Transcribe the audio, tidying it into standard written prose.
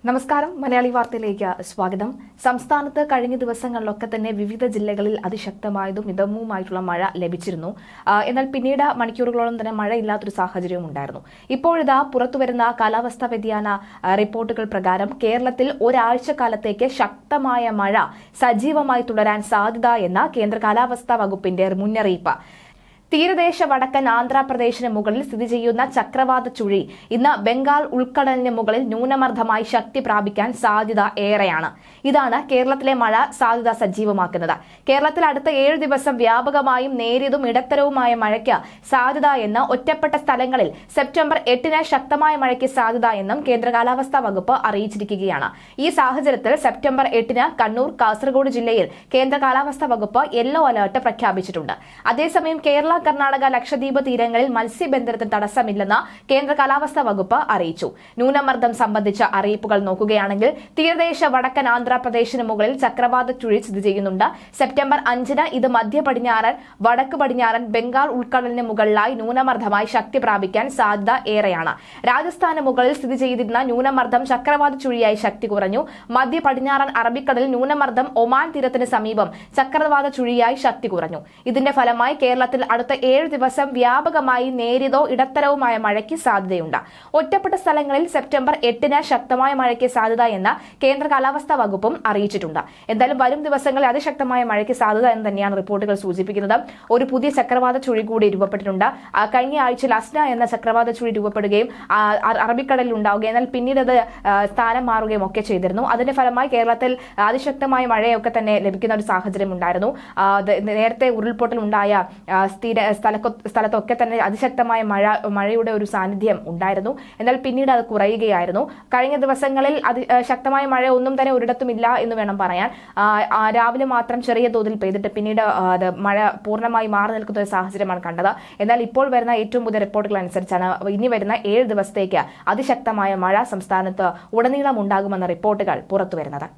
നമസ്കാരം. മലയാളി വാർത്തയിലേക്ക് സ്വാഗതം. സംസ്ഥാനത്ത് കഴിഞ്ഞ ദിവസങ്ങളിലൊക്കെ തന്നെ വിവിധ ജില്ലകളിൽ അതിശക്തമായതും മിതവുമായിട്ടുള്ള മഴ ലഭിച്ചിരുന്നു. എന്നാൽ പിന്നീട് മണിക്കൂറുകളോളം തന്നെ മഴയില്ലാത്തൊരു സാഹചര്യവും ഉണ്ടായിരുന്നു. ഇപ്പോഴിതാ പുറത്തുവരുന്ന കാലാവസ്ഥാ വ്യതിയാന റിപ്പോർട്ടുകൾ പ്രകാരം കേരളത്തിൽ ഒരാഴ്ച കാലത്തേക്ക് ശക്തമായ മഴ സജീവമായി തുടരാൻ സാധ്യത എന്ന കേന്ദ്ര കാലാവസ്ഥാ വകുപ്പിന്റെ മുന്നറിയിപ്പ്. തീരദേശ വടക്കൻ ആന്ധ്രാപ്രദേശിന് മുകളിൽ സ്ഥിതി ചെയ്യുന്ന ചക്രവാത ചുഴി ഇന്ന് ബംഗാൾ ഉൾക്കടലിന് മുകളിൽ ന്യൂനമർദ്ദമായി ശക്തി പ്രാപിക്കാൻ സാധ്യത ഏറെയാണ്. ഇതാണ് കേരളത്തിലെ മഴ സാധ്യത സജീവമാക്കുന്നത്. കേരളത്തിൽ അടുത്ത 7 ദിവസം വ്യാപകമായും നേരിയതും ഇടത്തരവുമായ മഴയ്ക്ക് സാധ്യത എന്ന് ഒറ്റപ്പെട്ട സ്ഥലങ്ങളിൽ സെപ്റ്റംബർ 8-ന് ശക്തമായ മഴയ്ക്ക് സാധ്യത എന്നും കേന്ദ്ര കാലാവസ്ഥാ വകുപ്പ് അറിയിച്ചിരിക്കുകയാണ്. ഈ സാഹചര്യത്തിൽ സെപ്റ്റംബർ 8-ന് കണ്ണൂർ, കാസർഗോഡ് ജില്ലയിൽ കേന്ദ്ര കാലാവസ്ഥാ വകുപ്പ് യെല്ലോ അലർട്ട് പ്രഖ്യാപിച്ചിട്ടുണ്ട്. അതേസമയം കേരള, കർണാടക, ലക്ഷദ്വീപ് തീരങ്ങളിൽ മത്സ്യബന്ധനത്തിന് തടസ്സമില്ലെന്ന് കേന്ദ്ര കാലാവസ്ഥാ വകുപ്പ് അറിയിച്ചു. ന്യൂനമർദ്ദം സംബന്ധിച്ച അറിയിപ്പുകൾ നോക്കുകയാണെങ്കിൽ തീരദേശ വടക്കൻ ആന്ധ്രാപ്രദേശിന് മുകളിൽ ചക്രവാത ചുഴി സ്ഥിതി ചെയ്യുന്നുണ്ട്. സെപ്റ്റംബർ 5-ന് ഇത് മധ്യ പടിഞ്ഞാറൻ, വടക്ക് പടിഞ്ഞാറൻ ബംഗാൾ ഉൾക്കടലിന് മുകളിലായി ന്യൂനമർദ്ദമായി ശക്തി പ്രാപിക്കാൻ സാധ്യത ഏറെയാണ്. രാജസ്ഥാന് മുകളിൽ സ്ഥിതി ചെയ്തിരുന്ന ന്യൂനമർദ്ദം ചക്രവാത ചുഴിയായി ശക്തി കുറഞ്ഞു. മധ്യ പടിഞ്ഞാറൻ അറബിക്കടലിൽ ന്യൂനമർദ്ദം ഒമാൻ തീരത്തിന് സമീപം ചക്രവാത ചുഴിയായി ശക്തി കുറഞ്ഞു. ഇതിന്റെ ഫലമായി കേരളത്തിൽ അടുത്ത 7 ദിവസം വ്യാപകമായി നേരിയതോ ഇടത്തരവുമായ മഴയ്ക്ക് സാധ്യതയുണ്ട്. ഒറ്റപ്പെട്ട സ്ഥലങ്ങളിൽ സെപ്റ്റംബർ 8-ന് ശക്തമായ മഴയ്ക്ക് സാധ്യത എന്ന് കേന്ദ്ര കാലാവസ്ഥാ വകുപ്പും അറിയിച്ചിട്ടുണ്ട്. എന്തായാലും വരും ദിവസങ്ങളിൽ അതിശക്തമായ മഴയ്ക്ക് സാധ്യത എന്ന് തന്നെയാണ് റിപ്പോർട്ടുകൾ സൂചിപ്പിക്കുന്നത്. ഒരു പുതിയ ചക്രവാത ചുഴി കൂടി രൂപപ്പെട്ടിട്ടുണ്ട്. കഴിഞ്ഞ ആഴ്ചയിൽ അസ്ന എന്ന ചക്രവാത ചുഴി രൂപപ്പെടുകയും അറബിക്കടലിൽ ഉണ്ടാവുകയും എന്നാൽ പിന്നീട് അത് സ്ഥാനം മാറുകയും ഒക്കെ ചെയ്തിരുന്നു. അതിന്റെ ഫലമായി കേരളത്തിൽ അതിശക്തമായ മഴയൊക്കെ തന്നെ ലഭിക്കുന്ന ഒരു സാഹചര്യം ഉണ്ടായിരുന്നു. നേരത്തെ ഉരുൾപൊട്ടൽ ഉണ്ടായ സ്ഥലത്തൊക്കെ തന്നെ അതിശക്തമായ മഴയുടെ ഒരു സാന്നിധ്യം ഉണ്ടായിരുന്നു. എന്നാൽ പിന്നീട് അത് കുറയുകയായിരുന്നു. കഴിഞ്ഞ ദിവസങ്ങളിൽ ശക്തമായ മഴ ഒന്നും തന്നെ ഒരിടത്തും ഇല്ല എന്ന് വേണം പറയാൻ. രാവിലെ മാത്രം ചെറിയ തോതിൽ പെയ്തിട്ട് പിന്നീട് മഴ പൂർണ്ണമായി മാറി നിൽക്കുന്ന ഒരു സാഹചര്യമാണ് കണ്ടത്. എന്നാൽ ഇപ്പോൾ വരുന്ന ഏറ്റവും പുതിയ റിപ്പോർട്ടുകൾ അനുസരിച്ചാണ് ഇനി വരുന്ന 7 ദിവസത്തേക്ക് അതിശക്തമായ മഴ സംസ്ഥാനത്ത് ഉടനീളം ഉണ്ടാകുമെന്ന റിപ്പോർട്ടുകൾ പുറത്തുവരുന്നത്.